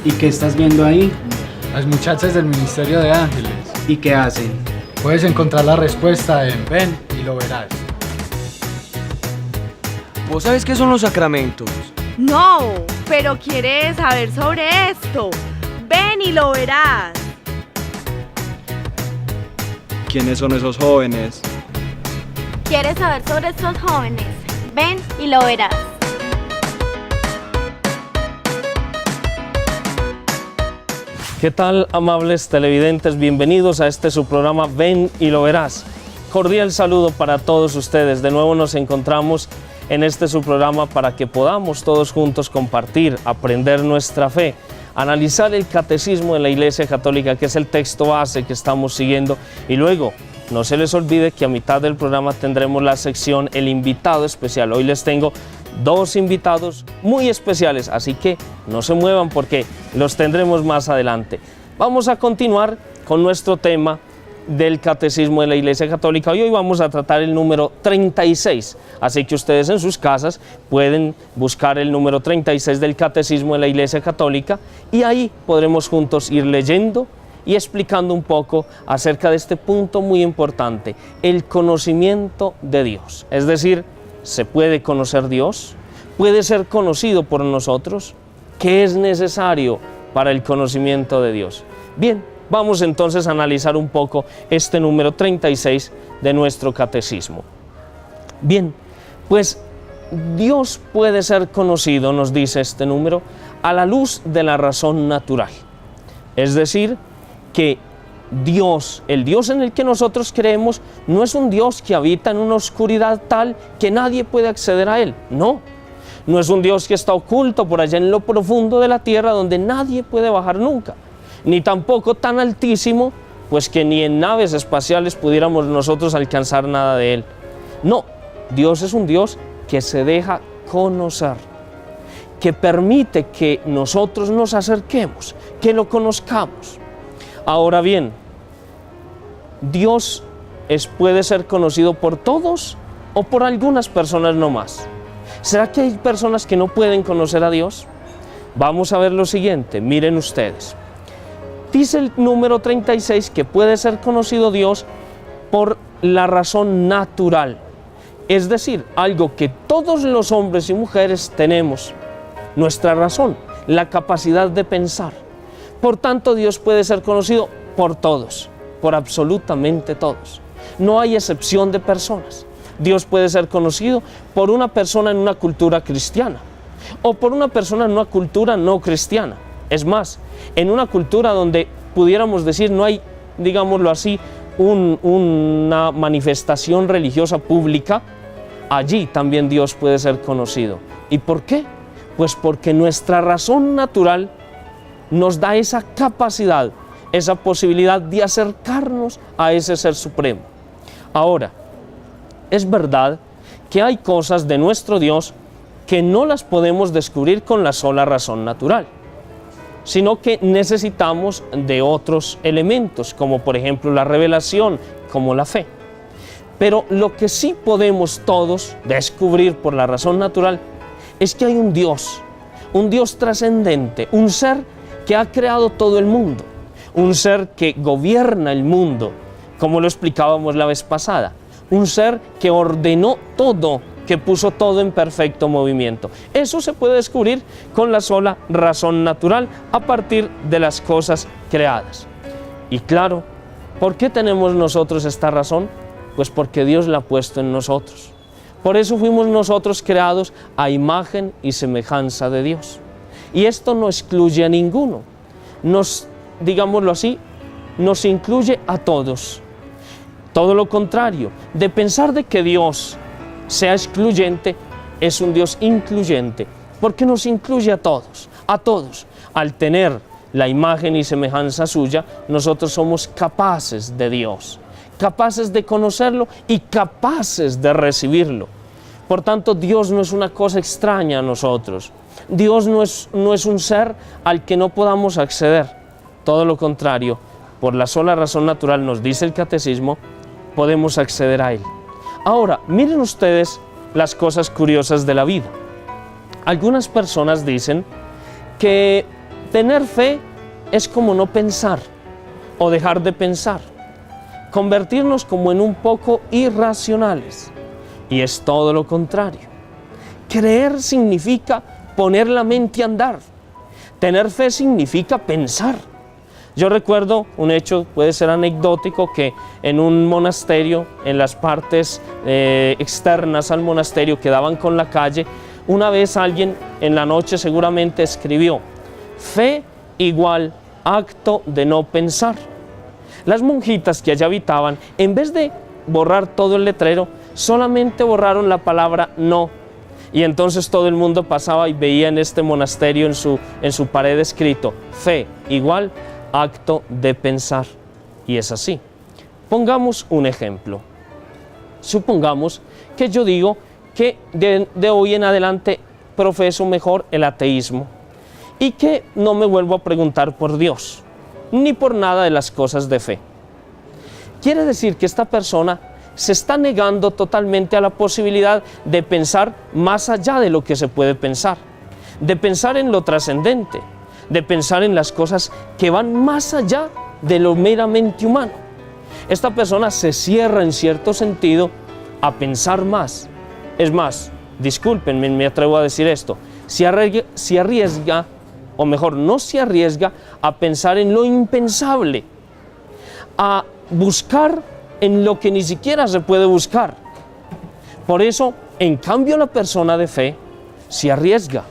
¿Y qué estás viendo ahí? Las muchachas del Ministerio de Ángeles. ¿Y qué hacen? Puedes encontrar la respuesta en Ven y lo verás. ¿Vos sabés qué son los sacramentos? No, pero quieres saber sobre esto. Ven y lo verás. ¿Quiénes son esos jóvenes? ¿Quieres saber sobre estos jóvenes? Ven y lo verás. ¿Qué tal, amables televidentes? Bienvenidos a este su programa Ven y lo verás. Cordial saludo para todos ustedes. De nuevo nos encontramos en este su programa para que podamos todos juntos compartir, aprender nuestra fe, analizar el catecismo de la Iglesia Católica, que es el texto base que estamos siguiendo, y luego no se les olvide que a mitad del programa tendremos la sección El Invitado Especial. Hoy les tengo dos invitados muy especiales, así que no se muevan porque los tendremos más adelante. Vamos a continuar con nuestro tema del Catecismo de la Iglesia Católica. Hoy vamos a tratar el número 36, así que ustedes en sus casas pueden buscar el número 36 del Catecismo de la Iglesia Católica y ahí podremos juntos ir leyendo y explicando un poco acerca de este punto muy importante, el conocimiento de Dios. Es decir, ¿se puede conocer Dios? ¿Puede ser conocido por nosotros? ¿Qué es necesario para el conocimiento de Dios? Bien, vamos entonces a analizar un poco este número 36 de nuestro catecismo. Bien, pues Dios puede ser conocido, nos dice este número, a la luz de la razón natural. Es decir, que Dios, el Dios en el que nosotros creemos, no es un Dios que habita en una oscuridad tal que nadie puede acceder a Él. No, no es un Dios que está oculto por allá en lo profundo de la tierra donde nadie puede bajar nunca. Ni tampoco tan altísimo, pues que ni en naves espaciales pudiéramos nosotros alcanzar nada de Él. No, Dios es un Dios que se deja conocer, que permite que nosotros nos acerquemos, que lo conozcamos. Ahora bien, ¿Dios puede ser conocido por todos o por algunas personas nomás? ¿Será que hay personas que no pueden conocer a Dios? Vamos a ver lo siguiente, miren ustedes. Dice el número 36 que puede ser conocido Dios por la razón natural, es decir, algo que todos los hombres y mujeres tenemos, nuestra razón, la capacidad de pensar. Por tanto, Dios puede ser conocido por todos, por absolutamente todos. No hay excepción de personas. Dios puede ser conocido por una persona en una cultura cristiana o por una persona en una cultura no cristiana. Es más, en una cultura donde pudiéramos decir no hay, digámoslo así, una manifestación religiosa pública, allí también Dios puede ser conocido. ¿Y por qué? Pues porque nuestra razón natural nos da esa capacidad, esa posibilidad de acercarnos a ese Ser Supremo. Ahora, es verdad que hay cosas de nuestro Dios que no las podemos descubrir con la sola razón natural, sino que necesitamos de otros elementos, como por ejemplo la revelación, como la fe. Pero lo que sí podemos todos descubrir por la razón natural es que hay un Dios trascendente, un ser que ha creado todo el mundo, un ser que gobierna el mundo, como lo explicábamos la vez pasada, un ser que ordenó todo, que puso todo en perfecto movimiento. Eso se puede descubrir con la sola razón natural a partir de las cosas creadas. Y claro, ¿por qué tenemos nosotros esta razón? Pues porque Dios la ha puesto en nosotros. Por eso fuimos nosotros creados a imagen y semejanza de Dios. Y esto no excluye a ninguno, digámoslo así, nos incluye a todos. Todo lo contrario, de pensar de que Dios sea excluyente, es un Dios incluyente, porque nos incluye a todos, a todos. Al tener la imagen y semejanza suya, nosotros somos capaces de Dios, capaces de conocerlo y capaces de recibirlo. Por tanto, Dios no es una cosa extraña a nosotros. Dios no es un ser al que no podamos acceder. Todo lo contrario, por la sola razón natural, nos dice el catecismo, podemos acceder a Él. Ahora, miren ustedes las cosas curiosas de la vida. Algunas personas dicen que Tener fe es como no pensar o dejar de pensar, convertirnos como en un poco irracionales. Y es todo lo contrario. Creer significa poner la mente a andar. Tener fe significa pensar. Yo recuerdo un hecho, puede ser anecdótico, que en un monasterio, en las partes externas al monasterio que daban con la calle, una vez alguien en la noche seguramente escribió: fe igual acto de no pensar. Las monjitas que allá habitaban, en vez de borrar todo el letrero, solamente borraron la palabra no. Y entonces todo el mundo pasaba y veía en este monasterio en su pared escrito: fe igual acto de pensar. Y es así. Pongamos un ejemplo. Supongamos que yo digo que de hoy en adelante profeso mejor el ateísmo y que no me vuelvo a preguntar por Dios ni por nada de las cosas de fe. Quiere decir que esta persona se está negando totalmente a la posibilidad de pensar más allá de lo que se puede pensar, de pensar en lo trascendente, de pensar en las cosas que van más allá de lo meramente humano. Esta persona se cierra en cierto sentido a pensar más. Es más, discúlpenme, me atrevo a decir esto, se arriesga, o mejor, no se arriesga a pensar en lo impensable, a buscar en lo que ni siquiera se puede buscar. Por eso, en cambio, la persona de fe se arriesga,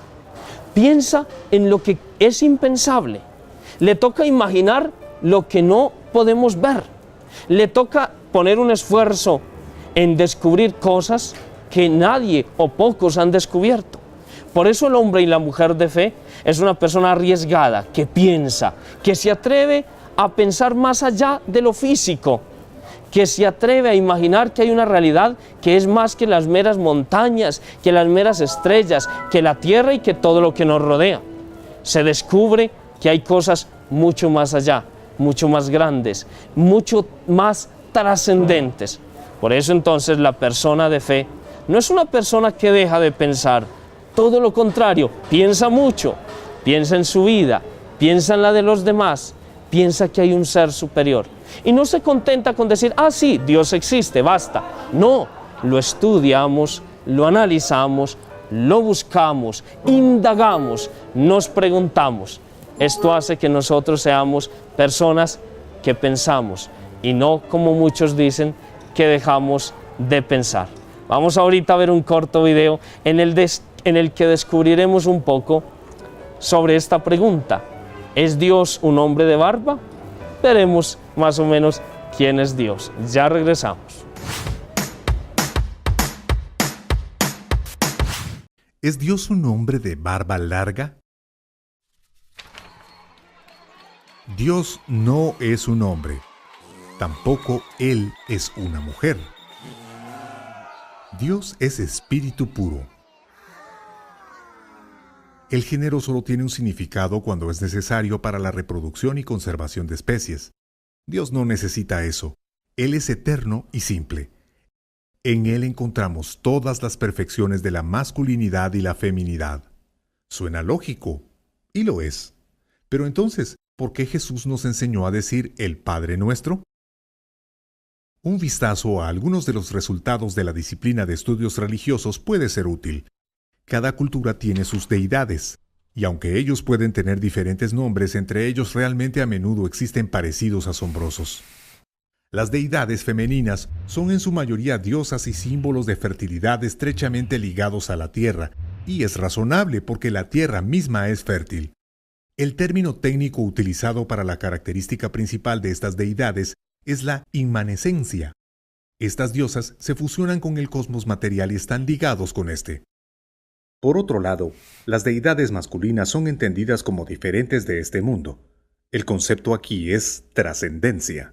piensa en lo que es impensable, le toca imaginar lo que no podemos ver, le toca poner un esfuerzo en descubrir cosas que nadie o pocos han descubierto. Por eso el hombre y la mujer de fe es una persona arriesgada, que piensa, que se atreve a pensar más allá de lo físico, que se atreve a imaginar que hay una realidad que es más que las meras montañas, que las meras estrellas, que la tierra y que todo lo que nos rodea. Se descubre que hay cosas mucho más allá, mucho más grandes, mucho más trascendentes. Por eso entonces la persona de fe no es una persona que deja de pensar, todo lo contrario, piensa mucho, piensa en su vida, piensa en la de los demás, piensa que hay un ser superior. Y no se contenta con decir: ah, sí, Dios existe, basta. No, lo estudiamos, lo analizamos, lo buscamos, indagamos, nos preguntamos. Esto hace que nosotros seamos personas que pensamos y no, como muchos dicen, que dejamos de pensar. Vamos ahorita a ver un corto video en el que descubriremos un poco sobre esta pregunta: ¿es Dios un hombre de barba? Veremos más o menos quién es Dios. Ya regresamos. ¿Es Dios un hombre de barba larga? Dios no es un hombre. Tampoco Él es una mujer. Dios es espíritu puro. El género solo tiene un significado cuando es necesario para la reproducción y conservación de especies. Dios no necesita eso. Él es eterno y simple. En Él encontramos todas las perfecciones de la masculinidad y la feminidad. Suena lógico, y lo es. Pero entonces, ¿por qué Jesús nos enseñó a decir el Padre Nuestro? Un vistazo a algunos de los resultados de la disciplina de estudios religiosos puede ser útil. Cada cultura tiene sus deidades, y aunque ellos pueden tener diferentes nombres, entre ellos realmente a menudo existen parecidos asombrosos. Las deidades femeninas son en su mayoría diosas y símbolos de fertilidad estrechamente ligados a la tierra, y es razonable porque la tierra misma es fértil. El término técnico utilizado para la característica principal de estas deidades es la inmanescencia. Estas diosas se fusionan con el cosmos material y están ligados con este. Por otro lado, las deidades masculinas son entendidas como diferentes de este mundo. El concepto aquí es trascendencia.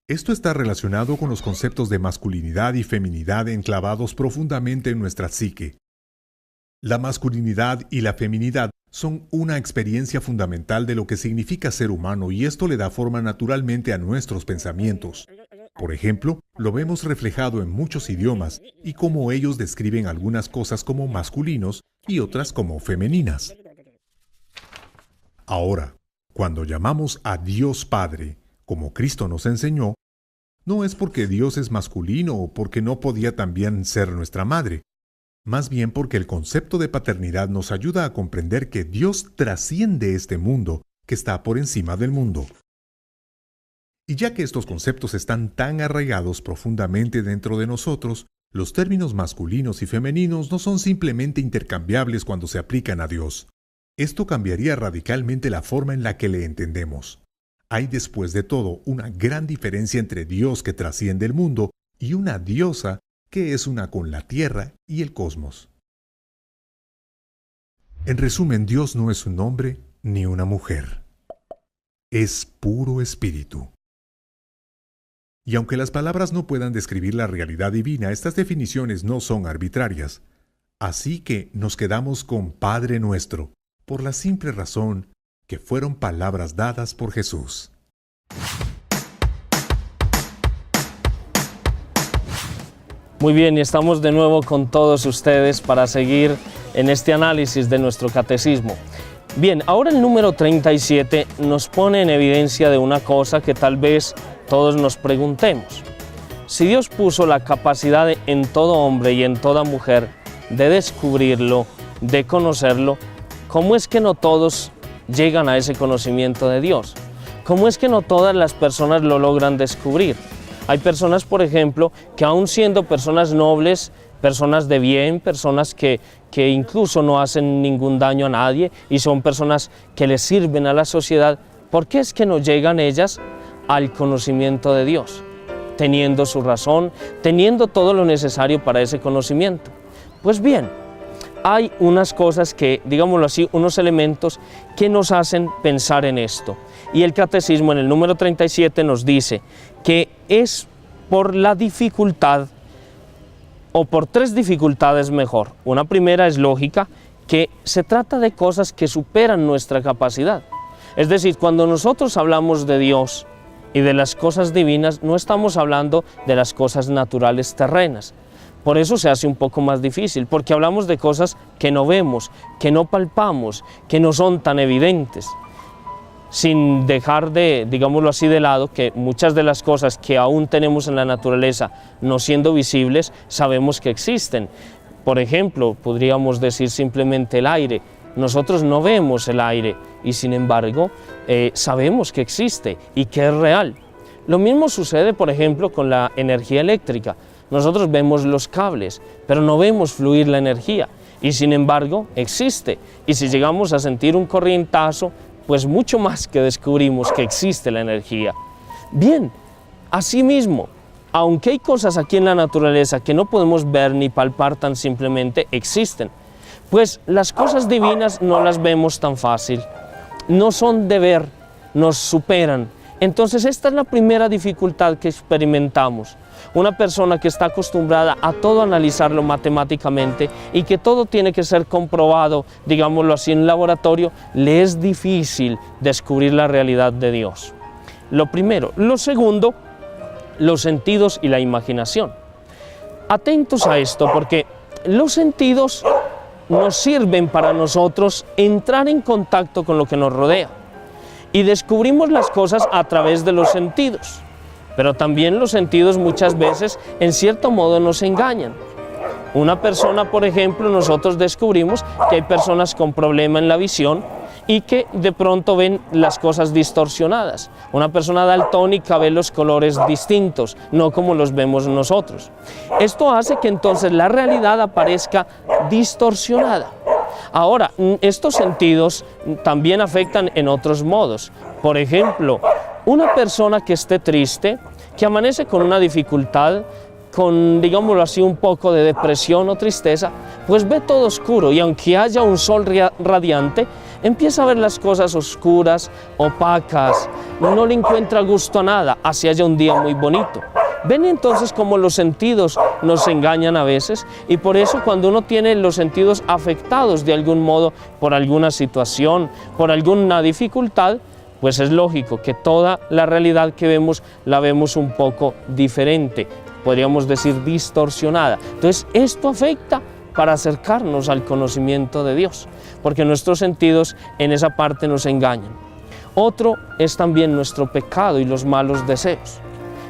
Esto está relacionado con los conceptos de masculinidad y feminidad enclavados profundamente en nuestra psique. La masculinidad y la feminidad son una experiencia fundamental de lo que significa ser humano, y esto le da forma naturalmente a nuestros pensamientos. Por ejemplo, lo vemos reflejado en muchos idiomas y cómo ellos describen algunas cosas como masculinos y otras como femeninas. Ahora, cuando llamamos a Dios Padre, como Cristo nos enseñó, no es porque Dios es masculino o porque no podía también ser nuestra madre, más bien porque el concepto de paternidad nos ayuda a comprender que Dios trasciende este mundo que está por encima del mundo. Y ya que estos conceptos están tan arraigados profundamente dentro de nosotros, los términos masculinos y femeninos no son simplemente intercambiables cuando se aplican a Dios. Esto cambiaría radicalmente la forma en la que le entendemos. Hay después de todo una gran diferencia entre Dios que trasciende el mundo y una diosa que es una con la tierra y el cosmos. En resumen, Dios no es un hombre ni una mujer. Es puro espíritu. Y aunque las palabras no puedan describir la realidad divina, estas definiciones no son arbitrarias. Así que nos quedamos con Padre Nuestro, por la simple razón que fueron palabras dadas por Jesús. Muy bien, y estamos de nuevo con todos ustedes para seguir en este análisis de nuestro catecismo. Bien, ahora el número 37 nos pone en evidencia de una cosa que tal vez todos nos preguntemos. Si Dios puso la capacidad en todo hombre y en toda mujer de descubrirlo, de conocerlo, ¿cómo es que no todos llegan a ese conocimiento de Dios? ¿Cómo es que no todas las personas lo logran descubrir? Hay personas, por ejemplo, que aún siendo personas nobles, personas de bien, personas que incluso no hacen ningún daño a nadie y son personas que le sirven a la sociedad, ¿por qué es que no llegan ellas al conocimiento de Dios? Teniendo su razón, teniendo todo lo necesario para ese conocimiento. Pues bien, hay unas cosas que, digámoslo así, unos elementos que nos hacen pensar en esto. Y el catecismo en el número 37 nos dice que es por la dificultad, o por tres dificultades mejor. Una primera es lógica, que se trata de cosas que superan nuestra capacidad. Es decir, cuando nosotros hablamos de Dios y de las cosas divinas, no estamos hablando de las cosas naturales terrenas. Por eso se hace un poco más difícil, porque hablamos de cosas que no vemos, que no palpamos, que no son tan evidentes. Sin dejar de, digámoslo así, de lado, que muchas de las cosas que aún tenemos en la naturaleza, no siendo visibles, sabemos que existen. Por ejemplo, podríamos decir simplemente el aire. Nosotros no vemos el aire y sin embargo sabemos que existe y que es real. Lo mismo sucede, por ejemplo, con la energía eléctrica. Nosotros vemos los cables, pero no vemos fluir la energía y sin embargo existe. Y si llegamos a sentir un corrientazo, pues mucho más que descubrimos que existe la energía. Bien, asimismo, aunque hay cosas aquí en la naturaleza que no podemos ver ni palpar tan simplemente, existen. Pues las cosas divinas no las vemos tan fácil, no son de ver, nos superan. Entonces esta es la primera dificultad que experimentamos. Una persona que está acostumbrada a todo analizarlo matemáticamente y que todo tiene que ser comprobado, digámoslo así, en un laboratorio, le es difícil descubrir la realidad de Dios. Lo primero. Lo segundo, los sentidos y la imaginación. Atentos a esto, porque los sentidos nos sirven para nosotros entrar en contacto con lo que nos rodea y descubrimos las cosas a través de los sentidos. Pero también los sentidos muchas veces, en cierto modo, nos engañan. Una persona, por ejemplo, nosotros descubrimos que hay personas con problema en la visión y que de pronto ven las cosas distorsionadas. Una persona daltónica ve los colores distintos, no como los vemos nosotros. Esto hace que entonces la realidad aparezca distorsionada. Ahora, estos sentidos también afectan en otros modos. Por ejemplo, una persona que esté triste, que amanece con una dificultad, con, digámoslo así, un poco de depresión o tristeza, pues ve todo oscuro y aunque haya un sol radiante, empieza a ver las cosas oscuras, opacas, no le encuentra gusto a nada, así haya un día muy bonito. Ven entonces cómo los sentidos nos engañan a veces y por eso cuando uno tiene los sentidos afectados de algún modo por alguna situación, por alguna dificultad, pues es lógico que toda la realidad que vemos la vemos un poco diferente, podríamos decir distorsionada. Entonces esto afecta para acercarnos al conocimiento de Dios, porque nuestros sentidos en esa parte nos engañan. Otro es también nuestro pecado y los malos deseos.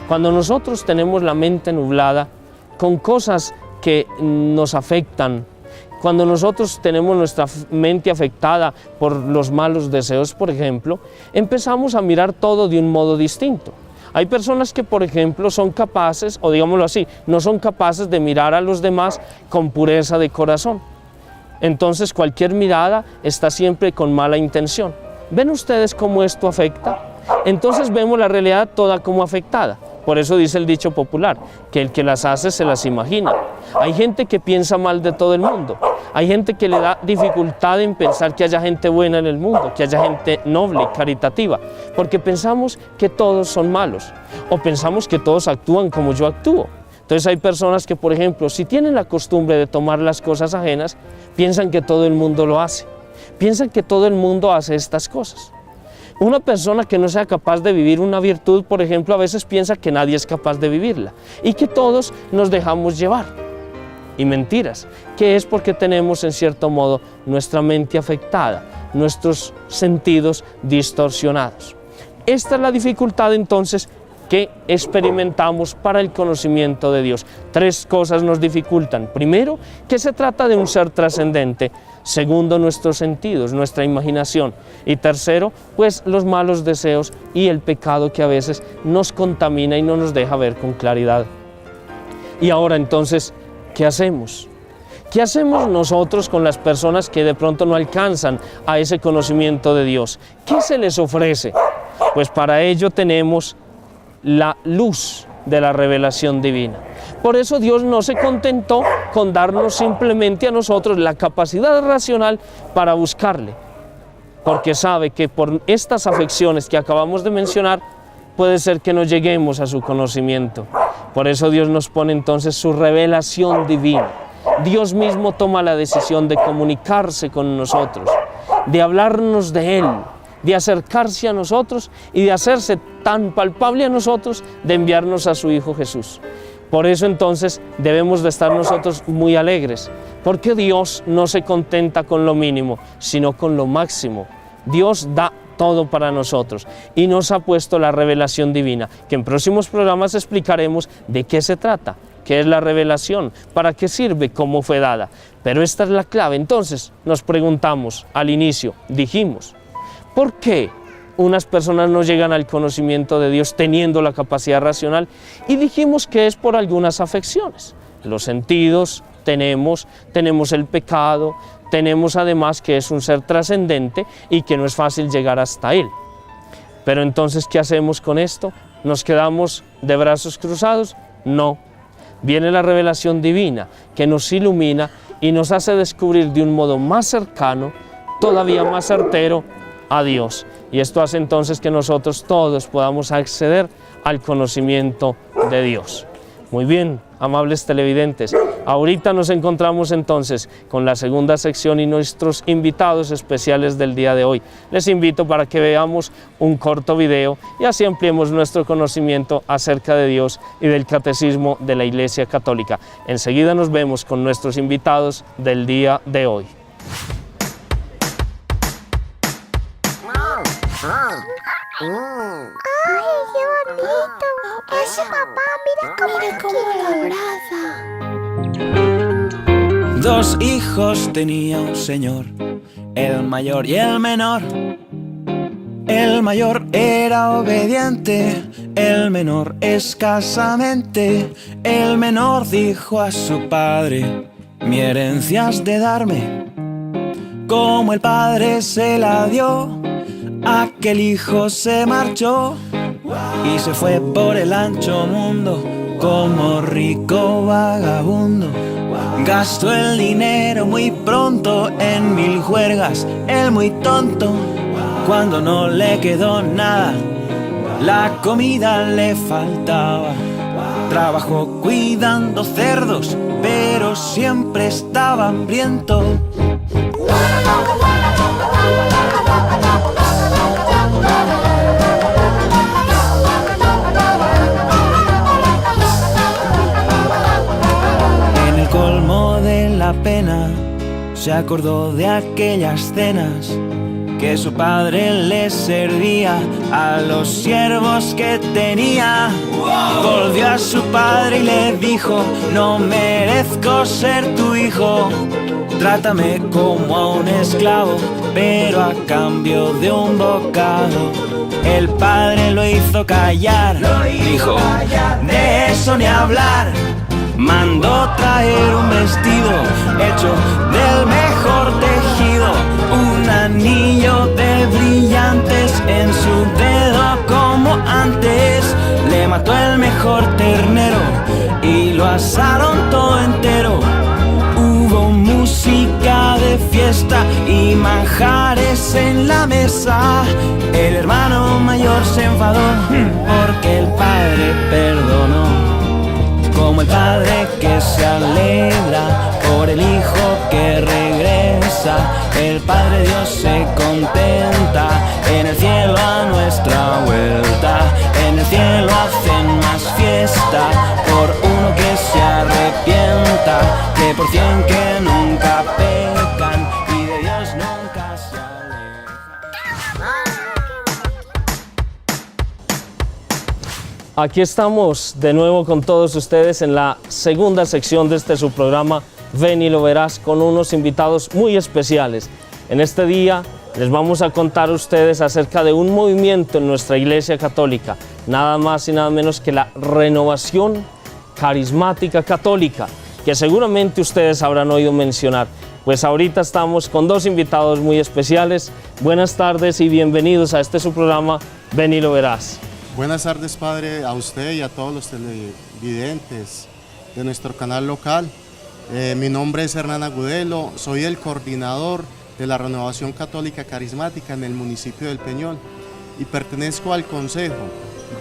Cuando nosotros tenemos la mente nublada con cosas que nos afectan, cuando nosotros tenemos nuestra mente afectada por los malos deseos, por ejemplo, empezamos a mirar todo de un modo distinto. Hay personas que, por ejemplo, son capaces, o digámoslo así, no son capaces de mirar a los demás con pureza de corazón. Entonces, cualquier mirada está siempre con mala intención. ¿Ven ustedes cómo esto afecta? Entonces vemos la realidad toda como afectada. Por eso dice el dicho popular, que el que las hace se las imagina. Hay gente que piensa mal de todo el mundo. Hay gente que le da dificultad en pensar que haya gente buena en el mundo, que haya gente noble y caritativa, porque pensamos que todos son malos, o pensamos que todos actúan como yo actúo. Entonces hay personas que, por ejemplo, si tienen la costumbre de tomar las cosas ajenas, piensan que todo el mundo lo hace, piensan que todo el mundo hace estas cosas. Una persona que no sea capaz de vivir una virtud, por ejemplo, a veces piensa que nadie es capaz de vivirla y que todos nos dejamos llevar. Y mentiras, que es porque tenemos en cierto modo nuestra mente afectada, nuestros sentidos distorsionados. Esta es la dificultad entonces que experimentamos para el conocimiento de Dios. 3 cosas nos dificultan. Primero, que se trata de un ser trascendente. Segundo, nuestros sentidos, nuestra imaginación. Y tercero, pues los malos deseos y el pecado que a veces nos contamina y no nos deja ver con claridad. Y ahora entonces, ¿qué hacemos? ¿Qué hacemos nosotros con las personas que de pronto no alcanzan a ese conocimiento de Dios? ¿Qué se les ofrece? Pues para ello tenemos la luz de la revelación divina. Por eso Dios no se contentó con darnos simplemente a nosotros la capacidad racional para buscarle, porque sabe que por estas afecciones que acabamos de mencionar, puede ser que no lleguemos a su conocimiento. Por eso Dios nos pone entonces su revelación divina. Dios mismo toma la decisión de comunicarse con nosotros, de hablarnos de Él, de acercarse a nosotros y de hacerse tan palpable a nosotros, de enviarnos a su Hijo Jesús. Por eso entonces debemos de estar nosotros muy alegres, porque Dios no se contenta con lo mínimo, sino con lo máximo. Dios da todo para nosotros y nos ha puesto la revelación divina, que en próximos programas explicaremos de qué se trata, qué es la revelación, para qué sirve, cómo fue dada. Pero esta es la clave. Entonces nos preguntamos al inicio, dijimos, ¿por qué unas personas no llegan al conocimiento de Dios teniendo la capacidad racional? Y dijimos que es por algunas afecciones. Los sentidos, tenemos el pecado, tenemos además que es un ser trascendente y que no es fácil llegar hasta Él. Pero entonces, ¿qué hacemos con esto? ¿Nos quedamos de brazos cruzados? No. Viene la revelación divina que nos ilumina y nos hace descubrir de un modo más cercano, todavía más certero, a Dios. Y esto hace entonces que nosotros todos podamos acceder al conocimiento de Dios. Muy bien, amables televidentes, ahorita nos encontramos entonces con la segunda sección y nuestros invitados especiales del día de hoy. Les invito para que veamos un corto video y así ampliemos nuestro conocimiento acerca de Dios y del catecismo de la Iglesia Católica. Enseguida nos vemos con nuestros invitados del día de hoy. ¡Ay, qué bonito! Ese papá, mira cómo lo abraza. 2 hijos tenía un señor, el mayor y el menor. El mayor era obediente, el menor escasamente. El menor dijo a su padre, mi herencia has de darme. Como el padre se la dio, aquel hijo se marchó y se fue por el ancho mundo como rico vagabundo. Gastó el dinero muy pronto en 1000 juergas, el muy tonto. Cuando no le quedó nada, la comida le faltaba. Trabajó cuidando cerdos, pero siempre estaba hambriento. En el colmo de la la pena, se acordó de aquellas cenas que su padre le servía a los siervos que tenía. Volvió a su padre y le dijo: no merezco ser tu hijo, trátame como a un esclavo, pero a cambio de un bocado. El padre lo hizo callar, dijo: de eso ni hablar. Mandó traer un vestido hecho del mejor tejido, un anillo de brillantes en su dedo como antes. Le mató el mejor ternero y lo asaron todo entero. Hubo música de fiesta y manjares en la mesa. El hermano mayor se enfadó porque el padre perdonó. Como el padre que se alegra por el hijo que regresa, el Padre Dios se contenta en el cielo a nuestra vuelta. En el cielo hacen más fiesta por uno que se arrepienta, que por 100 que nunca pecan y de Dios nunca se alejan. Aquí estamos de nuevo con todos ustedes en la segunda sección de este su programa Ven y lo verás, con unos invitados muy especiales. En este día les vamos a contar a ustedes acerca de un movimiento en nuestra Iglesia Católica, nada más y nada menos que la Renovación Carismática Católica, que seguramente ustedes habrán oído mencionar. Pues ahorita estamos con dos invitados muy especiales. Buenas tardes y bienvenidos a este su programa Ven y lo verás. Buenas tardes, padre, a usted y a todos los televidentes de nuestro canal local. Mi nombre es Hernán Agudelo, soy el coordinador de la Renovación Católica Carismática en el municipio del Peñol y pertenezco al Consejo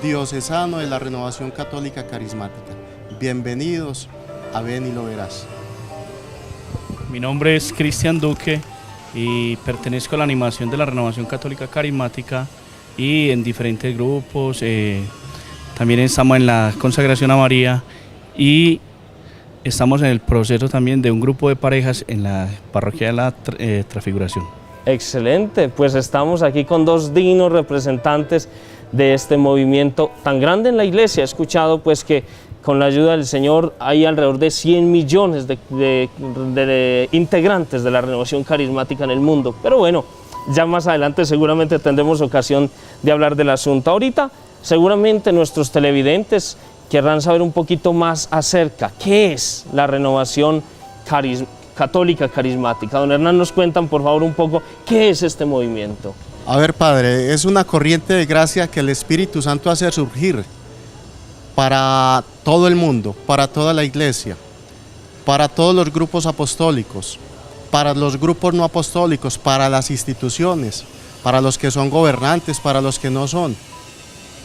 Diocesano de la Renovación Católica Carismática. Bienvenidos a Ven y lo verás. Mi nombre es Cristian Duque y pertenezco a la animación de la Renovación Católica Carismática y en diferentes grupos. También estamos en la consagración a María y estamos en el proceso también de un grupo de parejas en la parroquia de la Transfiguración. Excelente, pues estamos aquí con dos dignos representantes de este movimiento tan grande en la iglesia. He escuchado pues que con la ayuda del Señor hay alrededor de 100 millones de integrantes de la renovación carismática en el mundo, pero bueno, ya más adelante seguramente tendremos ocasión de hablar del asunto. Ahorita seguramente nuestros televidentes querrán saber un poquito más acerca qué es la renovación católica carismática. Don Hernán, nos cuentan por favor un poco qué es este movimiento. A ver, padre, es una corriente de gracia que el Espíritu Santo hace surgir para todo el mundo, para toda la iglesia, para todos los grupos apostólicos, para los grupos no apostólicos, para las instituciones, para los que son gobernantes, para los que no son.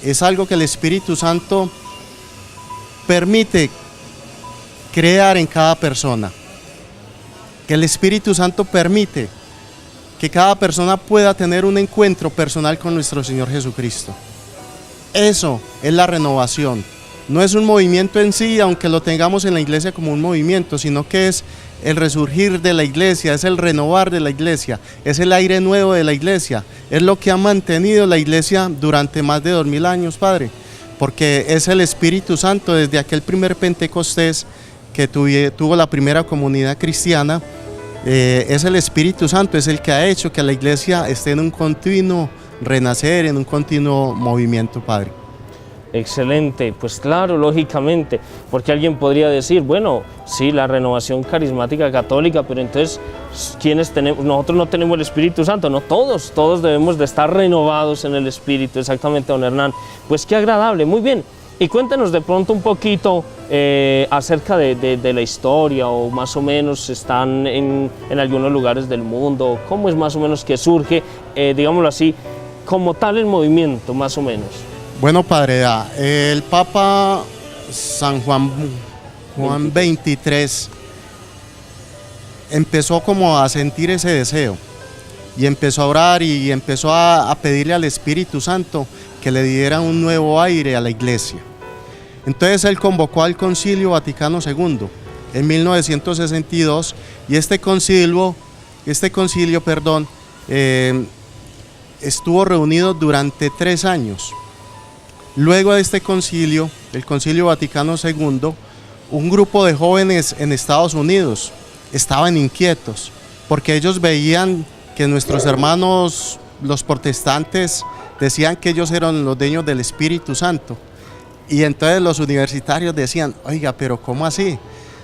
Es algo que el Espíritu Santo permite crear en cada persona, que el Espíritu Santo permite que cada persona pueda tener un encuentro personal con nuestro Señor Jesucristo. Eso es la renovación. No es un movimiento en sí, aunque lo tengamos en la iglesia como un movimiento, sino que es el resurgir de la iglesia, es el renovar de la iglesia, es el aire nuevo de la iglesia, es lo que ha mantenido la iglesia durante más de 2000 años, Padre, porque es el Espíritu Santo desde aquel primer Pentecostés que tuvo la primera comunidad cristiana. Es el Espíritu Santo, es el que ha hecho que la iglesia esté en un continuo renacer, en un continuo movimiento, Padre. Excelente, pues claro, lógicamente, porque alguien podría decir, bueno, sí, la renovación carismática católica, pero entonces, ¿quiénes tenemos? Nosotros no tenemos el Espíritu Santo, no, todos debemos de estar renovados en el Espíritu, exactamente, don Hernán. Pues qué agradable, muy bien. Y cuéntenos de pronto un poquito acerca de la historia, o más o menos están en algunos lugares del mundo, cómo es más o menos que surge, digámoslo así, como tal el movimiento, más o menos. Bueno, Padre, el Papa San Juan 23 empezó como a sentir ese deseo y empezó a orar y empezó a pedirle al Espíritu Santo que le diera un nuevo aire a la iglesia. Entonces él convocó al Concilio Vaticano II en 1962, y este concilio, estuvo reunido durante 3 años. Luego de este concilio, el Concilio Vaticano II, un grupo de jóvenes en Estados Unidos estaban inquietos porque ellos veían que nuestros hermanos, los protestantes, decían que ellos eran los dueños del Espíritu Santo. Y entonces los universitarios decían, oiga, pero ¿cómo así?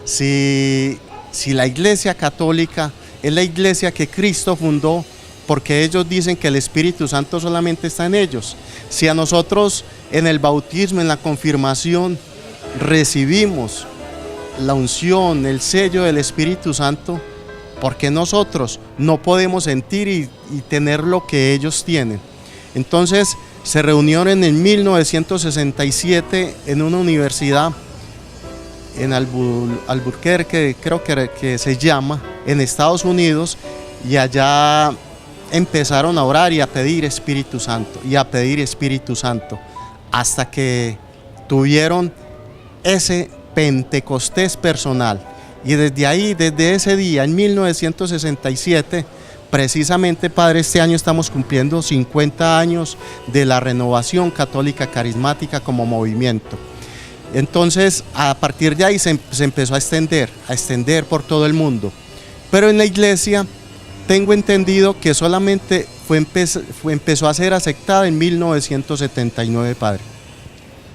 Si la Iglesia Católica es la iglesia que Cristo fundó, porque ellos dicen que el Espíritu Santo solamente está en ellos. Si a nosotros en el bautismo, en la confirmación, recibimos la unción, el sello del Espíritu Santo, ¿por qué nosotros no podemos sentir y tener lo que ellos tienen? Entonces se reunieron en 1967 en una universidad en Albuquerque, creo que se llama, en Estados Unidos, y allá empezaron a orar y a pedir Espíritu Santo, y a pedir Espíritu Santo, hasta que tuvieron ese Pentecostés personal. Y desde ahí, desde ese día, en 1967, precisamente, Padre, este año estamos cumpliendo 50 años de la Renovación Católica Carismática como movimiento. Entonces, a partir de ahí se empezó a extender por todo el mundo. Pero en la iglesia, tengo entendido que solamente empezó a ser aceptada en 1979, Padre.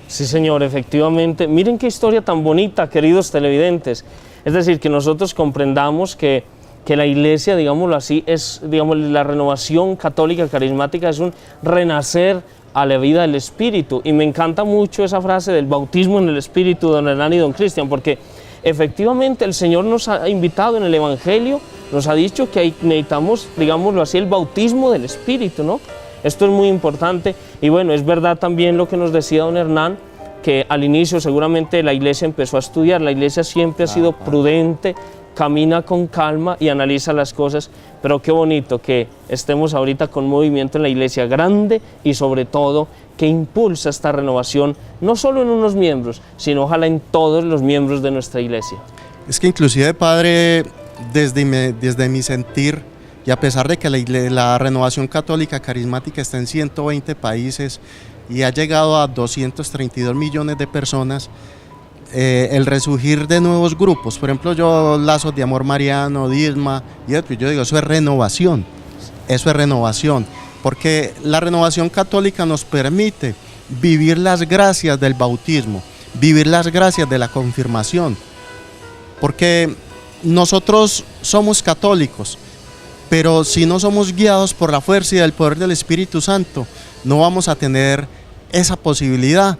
Sí, señor, efectivamente. Miren qué historia tan bonita, queridos televidentes. Es decir, que nosotros comprendamos que la iglesia, digámoslo así, la renovación católica carismática es un renacer a la vida del Espíritu. Y me encanta mucho esa frase del bautismo en el Espíritu, don Hernán y don Cristian, porque efectivamente el Señor nos ha invitado en el Evangelio, nos ha dicho que necesitamos, digámoslo así, el bautismo del Espíritu, ¿no? Esto es muy importante. Y bueno, es verdad también lo que nos decía don Hernán, que al inicio seguramente la iglesia empezó a estudiar. La iglesia siempre ha sido prudente, camina con calma y analiza las cosas, pero qué bonito que estemos ahorita con movimiento en la iglesia grande y sobre todo que impulsa esta renovación, no solo en unos miembros, sino ojalá en todos los miembros de nuestra iglesia. Es que inclusive, Padre, desde mi sentir, y a pesar de que la Renovación Católica Carismática está en 120 países y ha llegado a 232 millones de personas, el resurgir de nuevos grupos, por ejemplo, yo Lazos de Amor Mariano, Disma y otro, yo digo, eso es renovación, porque la renovación católica nos permite vivir las gracias del bautismo, vivir las gracias de la confirmación, porque nosotros somos católicos, pero si no somos guiados por la fuerza y el poder del Espíritu Santo, no vamos a tener esa posibilidad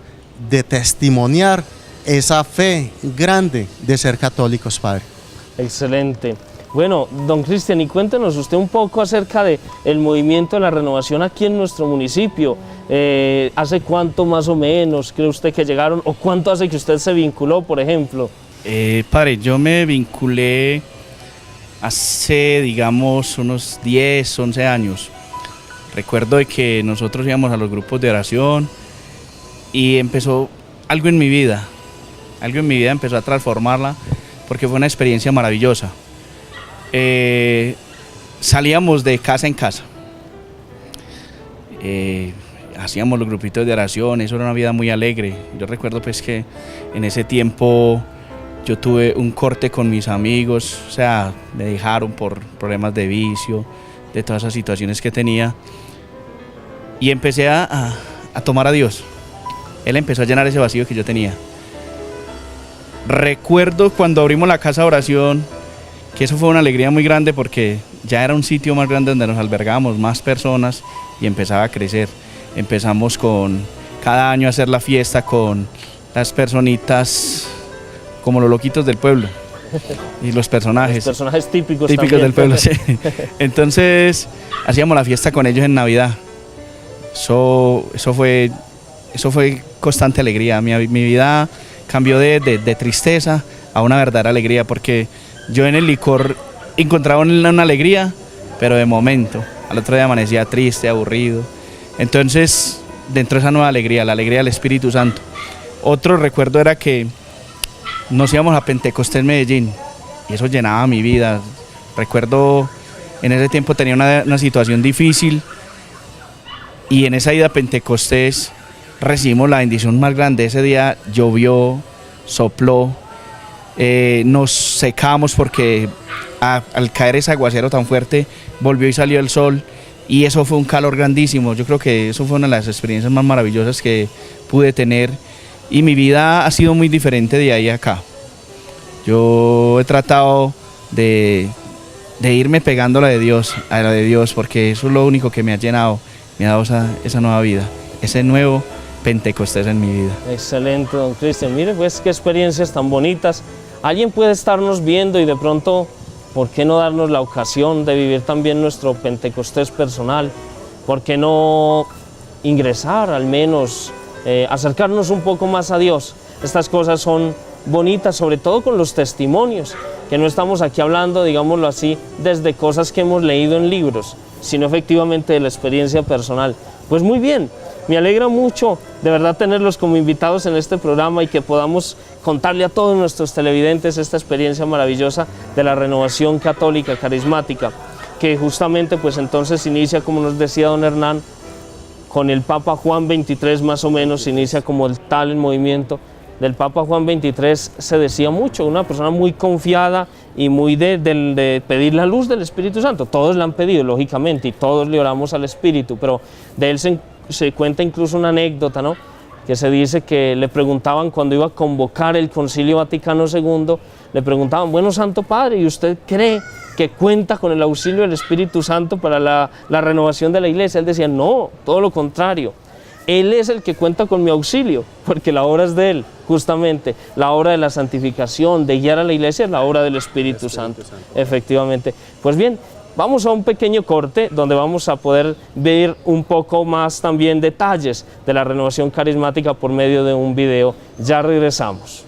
de testimoniar esa fe grande de ser católicos, Padre. Excelente. Bueno, don Cristian, y cuéntenos usted un poco acerca del movimiento de la renovación aquí en nuestro municipio. ¿Hace cuánto más o menos cree usted que llegaron, o cuánto hace que usted se vinculó, por ejemplo? Padre, yo me vinculé hace, digamos, unos 10, 11 años. Recuerdo de que nosotros íbamos a los grupos de oración y empezó algo en mi vida empezó a transformarla, porque fue una experiencia maravillosa. Salíamos de casa en casa, hacíamos los grupitos de oración, eso era una vida muy alegre. Yo recuerdo pues que en ese tiempo yo tuve un corte con mis amigos, o sea, me dejaron por problemas de vicio, de todas esas situaciones que tenía, y empecé a tomar a Dios. Él empezó a llenar ese vacío que yo tenía. Recuerdo cuando abrimos la casa de oración, que eso fue una alegría muy grande, porque ya era un sitio más grande donde nos albergábamos más personas y empezaba a crecer. Empezamos cada año a hacer la fiesta con las personitas, como los loquitos del pueblo y los personajes. Los personajes típicos del pueblo, sí. Entonces hacíamos la fiesta con ellos en Navidad. Eso fue constante alegría. Mi vida cambió de tristeza a una verdadera alegría, porque yo en el licor encontraba una alegría, pero de momento. Al otro día amanecía triste, aburrido. Entonces, dentro de esa nueva alegría, la alegría del Espíritu Santo. Otro recuerdo era que nos íbamos a Pentecostés en Medellín y eso llenaba mi vida. Recuerdo, en ese tiempo tenía una situación difícil y en esa ida a Pentecostés recibimos la bendición más grande. Ese día llovió, sopló, nos secamos porque al caer ese aguacero tan fuerte volvió y salió el sol y eso fue un calor grandísimo. Yo creo que eso fue una de las experiencias más maravillosas que pude tener y mi vida ha sido muy diferente de ahí a acá. Yo he tratado de irme pegando a la de Dios, porque eso es lo único que me ha llenado, me ha dado esa nueva vida, ese nuevo Pentecostés en mi vida. Excelente, don Cristian. Mire pues qué experiencias tan bonitas. Alguien puede estarnos viendo y de pronto, ¿por qué no darnos la ocasión de vivir también nuestro Pentecostés personal? ¿Por qué no ingresar al menos, acercarnos un poco más a Dios? Estas cosas son bonitas, sobre todo con los testimonios, que no estamos aquí hablando, digámoslo así, desde cosas que hemos leído en libros, sino efectivamente de la experiencia personal. Pues muy bien, me alegra mucho de verdad tenerlos como invitados en este programa y que podamos contarle a todos nuestros televidentes esta experiencia maravillosa de la renovación católica carismática, que justamente pues entonces inicia, como nos decía don Hernán, con el Papa Juan XXIII más o menos, inicia como tal el movimiento. Del Papa Juan XXIII se decía mucho, una persona muy confiada y muy de pedir la luz del Espíritu Santo. Todos la han pedido, lógicamente, y todos le oramos al Espíritu, pero de él se cuenta incluso una anécdota, ¿no? Que se dice que le preguntaban cuando iba a convocar el Concilio Vaticano II, le preguntaban, bueno, Santo Padre, ¿y usted cree que cuenta con el auxilio del Espíritu Santo para la renovación de la Iglesia? Él decía, no, todo lo contrario. Él es el que cuenta con mi auxilio, porque la obra es de Él, justamente. La obra de la santificación, de guiar a la Iglesia, es la obra del Espíritu Santo, efectivamente. Pues bien, vamos a un pequeño corte donde vamos a poder ver un poco más también detalles de la renovación carismática por medio de un video. Ya regresamos.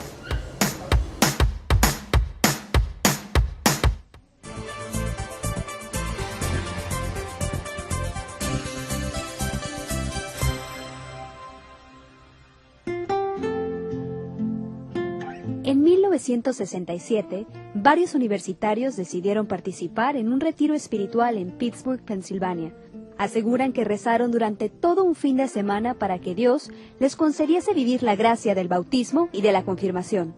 En 1967, varios universitarios decidieron participar en un retiro espiritual en Pittsburgh, Pensilvania. Aseguran que rezaron durante todo un fin de semana para que Dios les concediese vivir la gracia del bautismo y de la confirmación.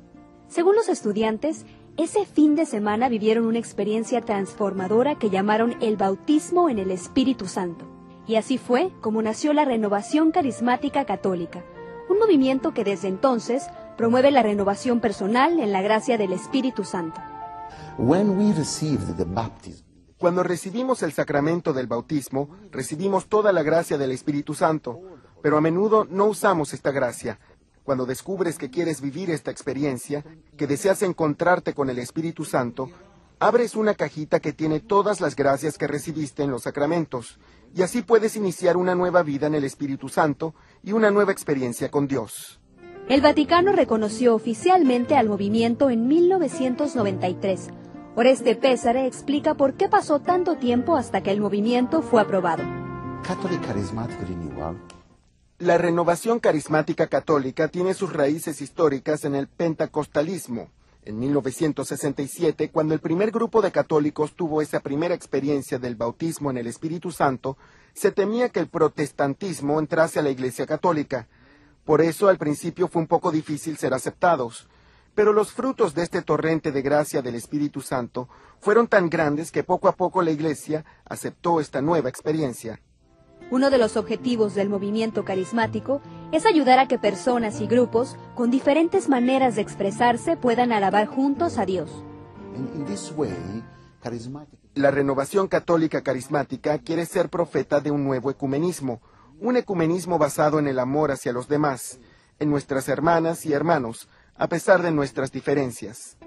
Según los estudiantes, ese fin de semana vivieron una experiencia transformadora que llamaron el bautismo en el Espíritu Santo. Y así fue como nació la Renovación Carismática Católica, un movimiento que desde entonces promueve la renovación personal en la gracia del Espíritu Santo. Cuando recibimos el sacramento del bautismo, recibimos toda la gracia del Espíritu Santo, pero a menudo no usamos esta gracia. Cuando descubres que quieres vivir esta experiencia, que deseas encontrarte con el Espíritu Santo, abres una cajita que tiene todas las gracias que recibiste en los sacramentos, y así puedes iniciar una nueva vida en el Espíritu Santo y una nueva experiencia con Dios. El Vaticano reconoció oficialmente al movimiento en 1993. Oreste Pésare explica por qué pasó tanto tiempo hasta que el movimiento fue aprobado. La renovación carismática católica tiene sus raíces históricas en el pentecostalismo. En 1967, cuando el primer grupo de católicos tuvo esa primera experiencia del bautismo en el Espíritu Santo, se temía que el protestantismo entrase a la Iglesia Católica. Por eso al principio fue un poco difícil ser aceptados. Pero los frutos de este torrente de gracia del Espíritu Santo fueron tan grandes que poco a poco la Iglesia aceptó esta nueva experiencia. Uno de los objetivos del movimiento carismático es ayudar a que personas y grupos con diferentes maneras de expresarse puedan alabar juntos a Dios. La renovación católica carismática quiere ser profeta de un nuevo ecumenismo, un ecumenismo basado en el amor hacia los demás, en nuestras hermanas y hermanos, a pesar de nuestras diferencias.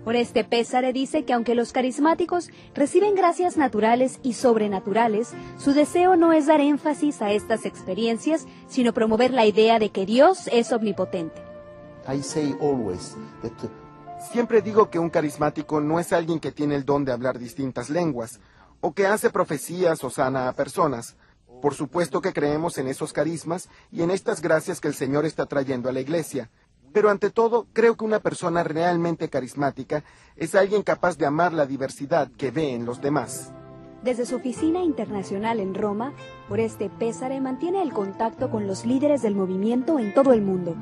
Oreste Pésare dice que aunque los carismáticos reciben gracias naturales y sobrenaturales, su deseo no es dar énfasis a estas experiencias, sino promover la idea de que Dios es omnipotente. Siempre digo que un carismático no es alguien que tiene el don de hablar distintas lenguas, o que hace profecías o sana a personas. Por supuesto que creemos en esos carismas y en estas gracias que el Señor está trayendo a la Iglesia. Pero ante todo, creo que una persona realmente carismática es alguien capaz de amar la diversidad que ve en los demás. Desde su oficina internacional en Roma, Oreste Pésare mantiene el contacto con los líderes del movimiento en todo el mundo.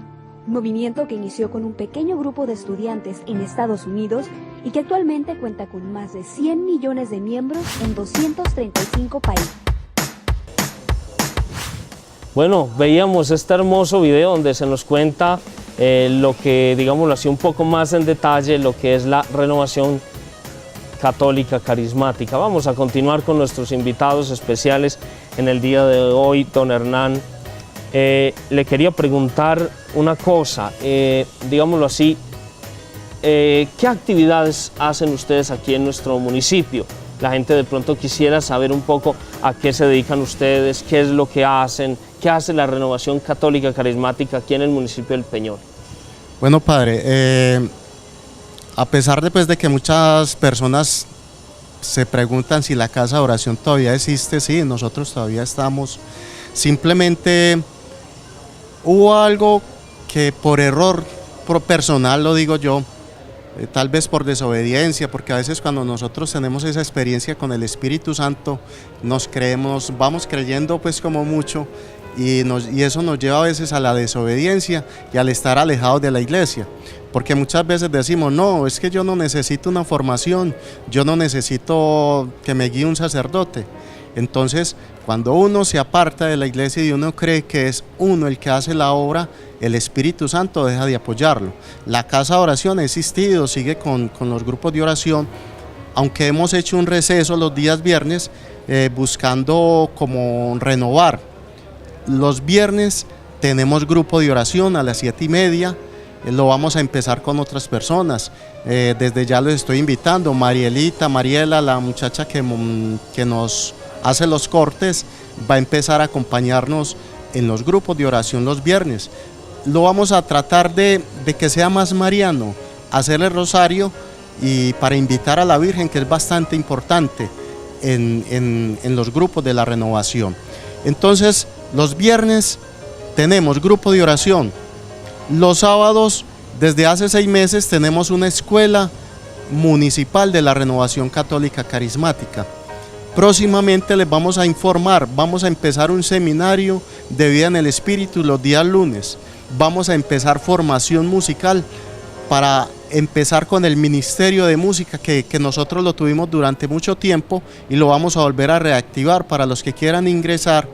Un movimiento que inició con un pequeño grupo de estudiantes en Estados Unidos y que actualmente cuenta con más de 100 millones de miembros en 235 países. Bueno, veíamos este hermoso video donde se nos cuenta lo que, digámoslo así, un poco más en detalle, lo que es la renovación católica carismática. Vamos a continuar con nuestros invitados especiales en el día de hoy. Don Hernán, le quería preguntar una cosa, digámoslo así, ¿qué actividades hacen ustedes aquí en nuestro municipio? La gente de pronto quisiera saber un poco a qué se dedican ustedes, qué es lo que hacen, qué hace la Renovación Católica Carismática aquí en el municipio del Peñol. Bueno, padre, a pesar de que muchas personas se preguntan si la casa de oración todavía existe, sí, nosotros todavía estamos. Simplemente hubo algo que por error personal, lo digo yo, tal vez por desobediencia, porque a veces cuando nosotros tenemos esa experiencia con el Espíritu Santo, vamos creyendo pues como mucho y eso nos lleva a veces a la desobediencia y al estar alejados de la iglesia, porque muchas veces decimos, no, es que yo no necesito una formación, yo no necesito que me guíe un sacerdote. Entonces, cuando uno se aparta de la iglesia y uno cree que es uno el que hace la obra, el Espíritu Santo deja de apoyarlo. La casa de oración ha existido, sigue con los grupos de oración, aunque hemos hecho un receso los días viernes buscando como renovar. Los viernes tenemos grupo de oración a las 7:30, lo vamos a empezar con otras personas. Desde ya los estoy invitando, Mariela, la muchacha que nos hace los cortes, va a empezar a acompañarnos en los grupos de oración los viernes. Lo vamos a tratar de que sea más mariano, hacer el rosario y para invitar a la Virgen, que es bastante importante en los grupos de la renovación. Entonces, los viernes tenemos grupo de oración. Los sábados, desde hace 6 meses, tenemos una escuela municipal de la Renovación Católica Carismática. Próximamente les vamos a informar, vamos a empezar un seminario de vida en el Espíritu los días lunes. Vamos a empezar formación musical para empezar con el Ministerio de Música que nosotros lo tuvimos durante mucho tiempo y lo vamos a volver a reactivar. Para los que quieran ingresar,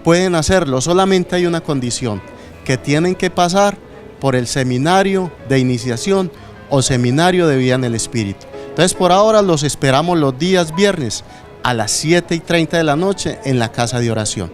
pueden hacerlo, solamente hay una condición, que tienen que pasar por el seminario de iniciación o seminario de vida en el Espíritu. Entonces, por ahora los esperamos los días viernes a las 7:30 de la noche en la casa de oración.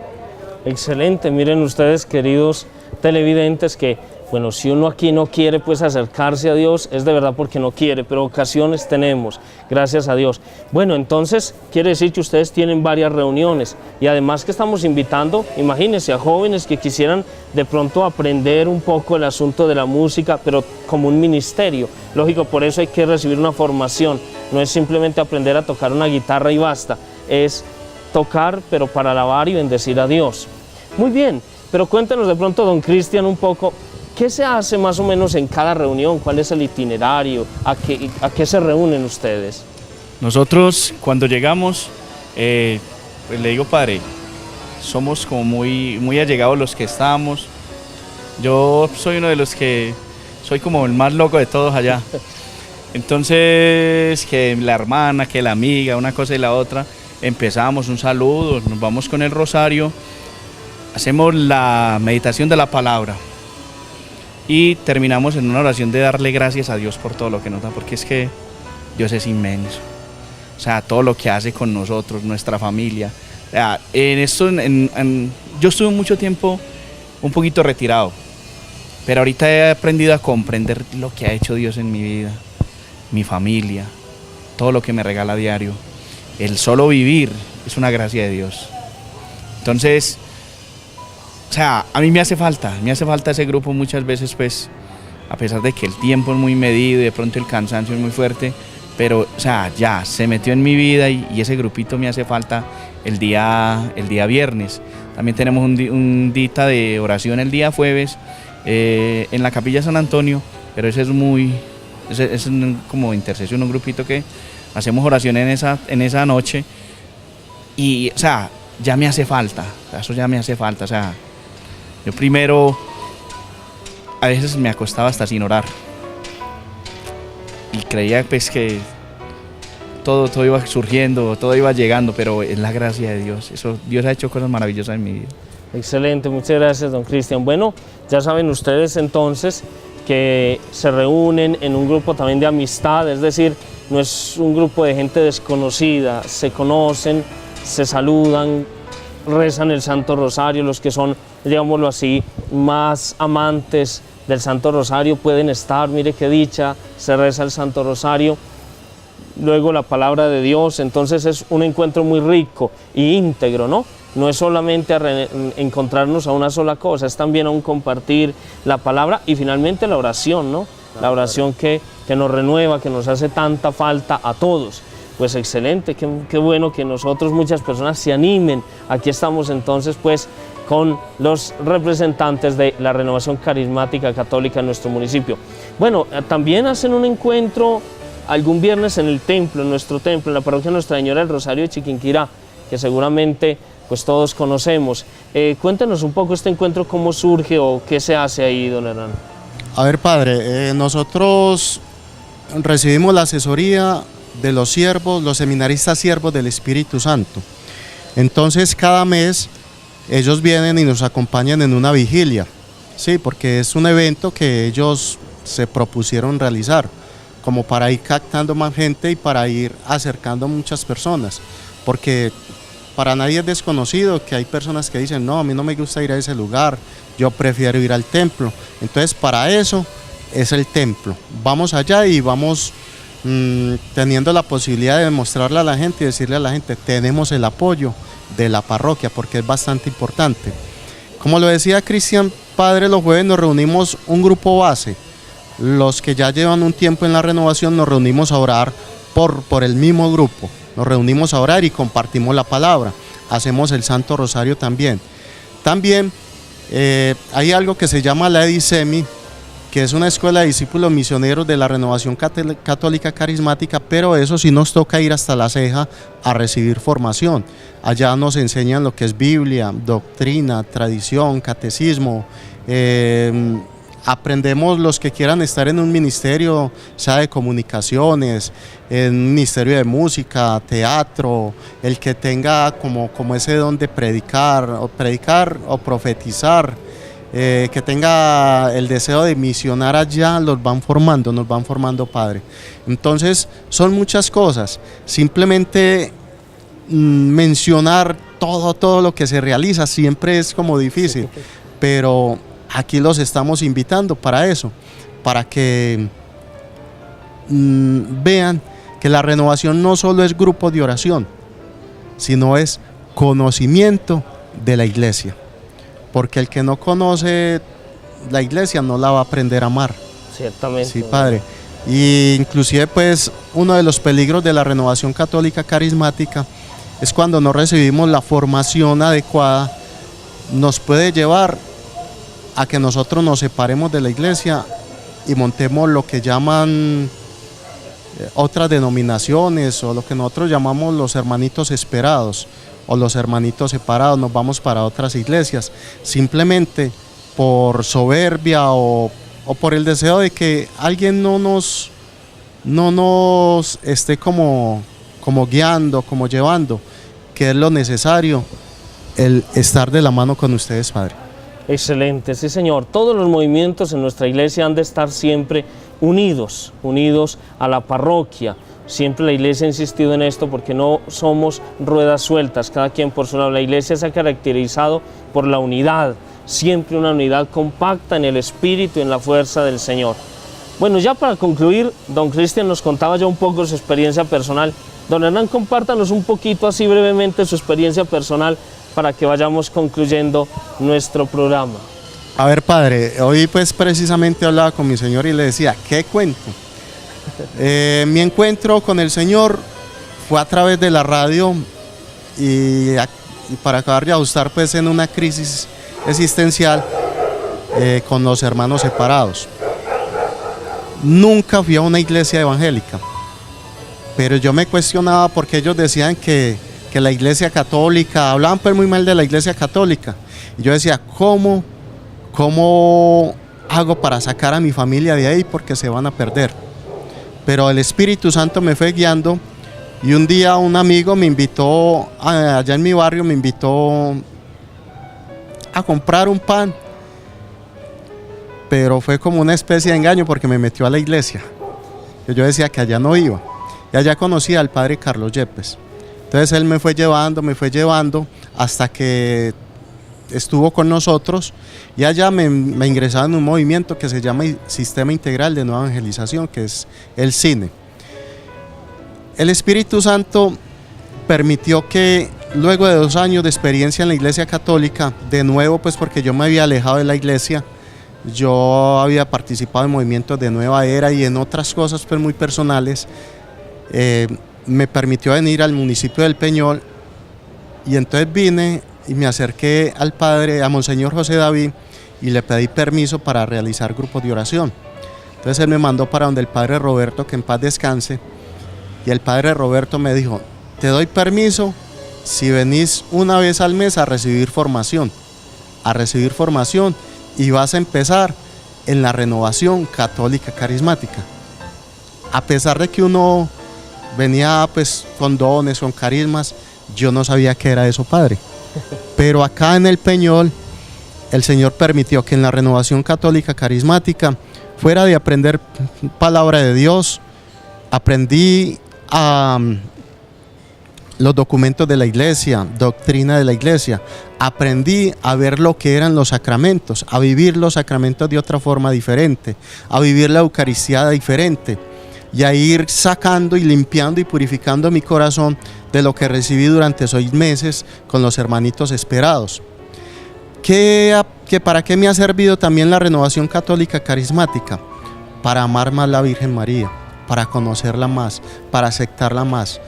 Excelente, miren ustedes, queridos televidentes, que bueno, si uno aquí no quiere pues acercarse a Dios, es de verdad porque no quiere, pero ocasiones tenemos, gracias a Dios. Bueno, entonces quiere decir que ustedes tienen varias reuniones y además que estamos invitando, imagínense, a jóvenes que quisieran de pronto aprender un poco el asunto de la música, pero como un ministerio. Lógico, por eso hay que recibir una formación, no es simplemente aprender a tocar una guitarra y basta, es tocar pero para alabar y bendecir a Dios. Muy bien, pero cuéntenos de pronto, don Cristian, un poco, ¿qué se hace más o menos en cada reunión? ¿Cuál es el itinerario? ¿A qué se reúnen ustedes? Nosotros cuando llegamos, pues le digo, padre, somos como muy allegados los que estamos. Yo soy uno de los que soy como el más loco de todos allá. Entonces, que la hermana, que la amiga, una cosa y la otra, empezamos un saludo, nos vamos con el rosario, hacemos la meditación de la palabra y terminamos en una oración de darle gracias a Dios por todo lo que nos da, porque es que Dios es inmenso. O sea, todo lo que hace con nosotros, nuestra familia. O sea, yo estuve mucho tiempo un poquito retirado, pero ahorita he aprendido a comprender lo que ha hecho Dios en mi vida, mi familia, todo lo que me regala a diario. El solo vivir es una gracia de Dios. Entonces, o sea, a mí me hace falta ese grupo muchas veces, pues, a pesar de que el tiempo es muy medido y de pronto el cansancio es muy fuerte, pero, o sea, ya se metió en mi vida y ese grupito me hace falta el día viernes. También tenemos un día de oración el día jueves en la Capilla San Antonio, pero ese es como intercesión, un grupito que hacemos oración en esa noche y, o sea, ya me hace falta, eso ya me hace falta, o sea, yo primero a veces me acostaba hasta sin orar y creía pues que todo iba surgiendo, todo iba llegando, pero es la gracia de Dios, Dios ha hecho cosas maravillosas en mi vida. Excelente, muchas gracias, don Cristian. Bueno, ya saben ustedes entonces que se reúnen en un grupo también de amistad, es decir, no es un grupo de gente desconocida, se conocen, se saludan, rezan el Santo Rosario, los que son, digámoslo así, más amantes del Santo Rosario pueden estar, mire qué dicha, se reza el Santo Rosario, luego la palabra de Dios, entonces es un encuentro muy rico e íntegro, ¿no? No es solamente encontrarnos a una sola cosa, es también a un compartir la palabra y finalmente la oración, ¿no? La oración que nos renueva, que nos hace tanta falta a todos. Pues excelente, qué bueno que nosotros, muchas personas se animen. Aquí estamos entonces pues con los representantes de la Renovación Carismática Católica en nuestro municipio. Bueno, también hacen un encuentro algún viernes en el templo, en nuestro templo, en la parroquia Nuestra Señora del Rosario de Chiquinquirá, que seguramente pues todos conocemos. Cuéntenos un poco este encuentro, cómo surge o qué se hace ahí, don Hernán. A ver, padre, nosotros recibimos la asesoría de los siervos, los seminaristas siervos del Espíritu Santo. Entonces cada mes ellos vienen y nos acompañan en una vigilia, sí, porque es un evento que ellos se propusieron realizar, como para ir captando más gente y para ir acercando a muchas personas, porque para nadie es desconocido que hay personas que dicen, no, a mí no me gusta ir a ese lugar, yo prefiero ir al templo. Entonces para eso es el templo. Vamos allá y vamos teniendo la posibilidad de mostrarle a la gente y decirle a la gente, tenemos el apoyo de la parroquia, porque es bastante importante. Como lo decía Cristian, padre, los jueves nos reunimos un grupo base. Los que ya llevan un tiempo en la renovación nos reunimos a orar por el mismo grupo. Nos reunimos a orar y compartimos la palabra. Hacemos el Santo Rosario también. También hay algo que se llama la EDICEMI, que es una escuela de discípulos misioneros de la Renovación Católica Carismática, pero eso sí nos toca ir hasta La Ceja a recibir formación. Allá nos enseñan lo que es Biblia, doctrina, tradición, catecismo. Aprendemos los que quieran estar en un ministerio, sea de comunicaciones, en un ministerio de música, teatro, el que tenga como ese don de predicar o profetizar, que tenga el deseo de misionar allá, nos van formando, padre. Entonces son muchas cosas, simplemente mencionar todo lo que se realiza siempre es como difícil, pero aquí los estamos invitando para eso, para que vean que la renovación no solo es grupo de oración, sino es conocimiento de la iglesia, porque el que no conoce la iglesia no la va a aprender a amar. Ciertamente. Sí, padre. Y inclusive pues uno de los peligros de la Renovación Católica Carismática es cuando no recibimos la formación adecuada, nos puede llevar a que nosotros nos separemos de la iglesia y montemos lo que llaman otras denominaciones, o lo que nosotros llamamos los hermanitos esperados o los hermanitos separados. Nos vamos para otras iglesias simplemente por soberbia o por el deseo de que alguien no nos esté como guiando, como llevando, que es lo necesario, el estar de la mano con ustedes, padre. Excelente, sí señor. Todos los movimientos en nuestra iglesia han de estar siempre unidos a la parroquia. Siempre la iglesia ha insistido en esto porque no somos ruedas sueltas, cada quien por su lado. La iglesia se ha caracterizado por la unidad, siempre una unidad compacta en el espíritu y en la fuerza del Señor. Bueno, ya para concluir, don Cristian nos contaba ya un poco su experiencia personal. Don Hernán, compártanos un poquito así brevemente su experiencia personal para que vayamos concluyendo nuestro programa. A ver, padre, hoy pues precisamente hablaba con mi señor y le decía, ¿qué cuento? Mi encuentro con el Señor fue a través de la radio y para acabar de ajustar pues en una crisis existencial, con los hermanos separados. Nunca fui a una iglesia evangélica, pero yo me cuestionaba porque ellos decían que la iglesia católica, hablaban pues muy mal de la iglesia católica, y yo decía, ¿cómo hago para sacar a mi familia de ahí? Porque se van a perder. Pero el Espíritu Santo me fue guiando, y un día un amigo me invitó, allá en mi barrio, me invitó a comprar un pan, pero fue como una especie de engaño porque me metió a la iglesia. Yo decía que allá no iba, y allá conocí al padre Carlos Yepes. Entonces él me fue llevando hasta que estuvo con nosotros, y allá me ingresaba en un movimiento que se llama Sistema Integral de Nueva Evangelización, que es el CINE. El Espíritu Santo permitió que luego de 2 años de experiencia en la Iglesia Católica, de nuevo pues porque yo me había alejado de la iglesia, yo había participado en movimientos de Nueva Era y en otras cosas pues muy personales, me permitió venir al municipio del Peñol, y entonces vine y me acerqué al padre, a Monseñor José David, y le pedí permiso para realizar grupos de oración. Entonces él me mandó para donde el padre Roberto, que en paz descanse, y el padre Roberto me dijo, te doy permiso si venís una vez al mes a recibir formación, y vas a empezar en la renovación católica carismática. A pesar de que uno venía pues con dones, con carismas, yo no sabía qué era eso, padre. Pero acá en el Peñol, el Señor permitió que en la renovación católica carismática, fuera de aprender palabra de Dios, aprendí los documentos de la iglesia, doctrina de la iglesia, aprendí a ver lo que eran los sacramentos, a vivir los sacramentos de otra forma diferente, a vivir la Eucaristía diferente, y a ir sacando y limpiando y purificando mi corazón de lo que recibí durante 6 meses con los hermanitos esperados. ¿Para qué me ha servido también la renovación católica carismática? Para amar más la Virgen María, para conocerla más, para aceptarla más,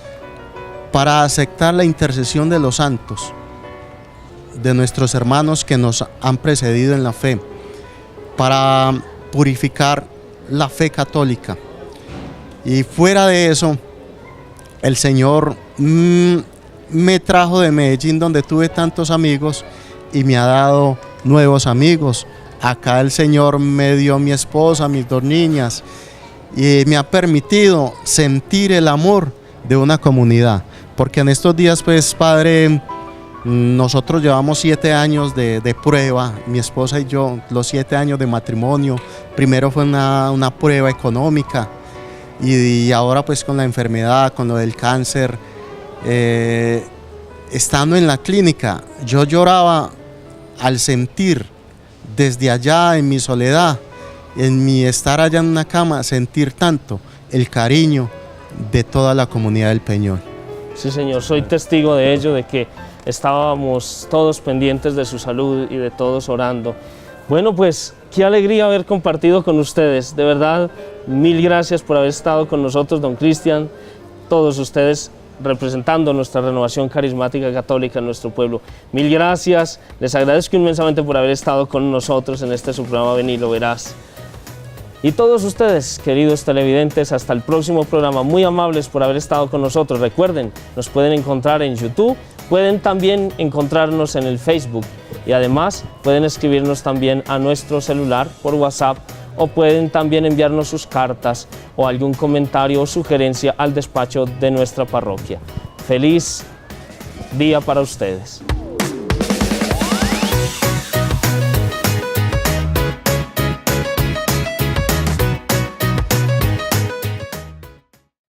para aceptar la intercesión de los santos, de nuestros hermanos que nos han precedido en la fe, para purificar la fe católica. Y fuera de eso, el Señor me trajo de Medellín, donde tuve tantos amigos, y me ha dado nuevos amigos. Acá el Señor me dio mi esposa, mis 2 niñas, y me ha permitido sentir el amor de una comunidad. Porque en estos días, pues, padre, nosotros llevamos 7 años de prueba, mi esposa y yo, los 7 años de matrimonio. Primero fue una prueba económica, y ahora pues con la enfermedad, con lo del cáncer, estando en la clínica, yo lloraba al sentir desde allá en mi soledad, en mi estar allá en una cama, sentir tanto el cariño de toda la comunidad del Peñol. Sí, Señor, soy testigo de ello, de que estábamos todos pendientes de su salud y de todos orando. Bueno, pues qué alegría haber compartido con ustedes, de verdad, 1000 gracias por haber estado con nosotros, don Cristian, todos ustedes representando nuestra renovación carismática católica en nuestro pueblo. 1000 gracias, les agradezco inmensamente por haber estado con nosotros en este su programa Ven y lo verás. Y todos ustedes, queridos televidentes, hasta el próximo programa, muy amables por haber estado con nosotros. Recuerden, nos pueden encontrar en YouTube, pueden también encontrarnos en el Facebook, y además pueden escribirnos también a nuestro celular por WhatsApp, o pueden también enviarnos sus cartas o algún comentario o sugerencia al despacho de nuestra parroquia. Feliz día para ustedes.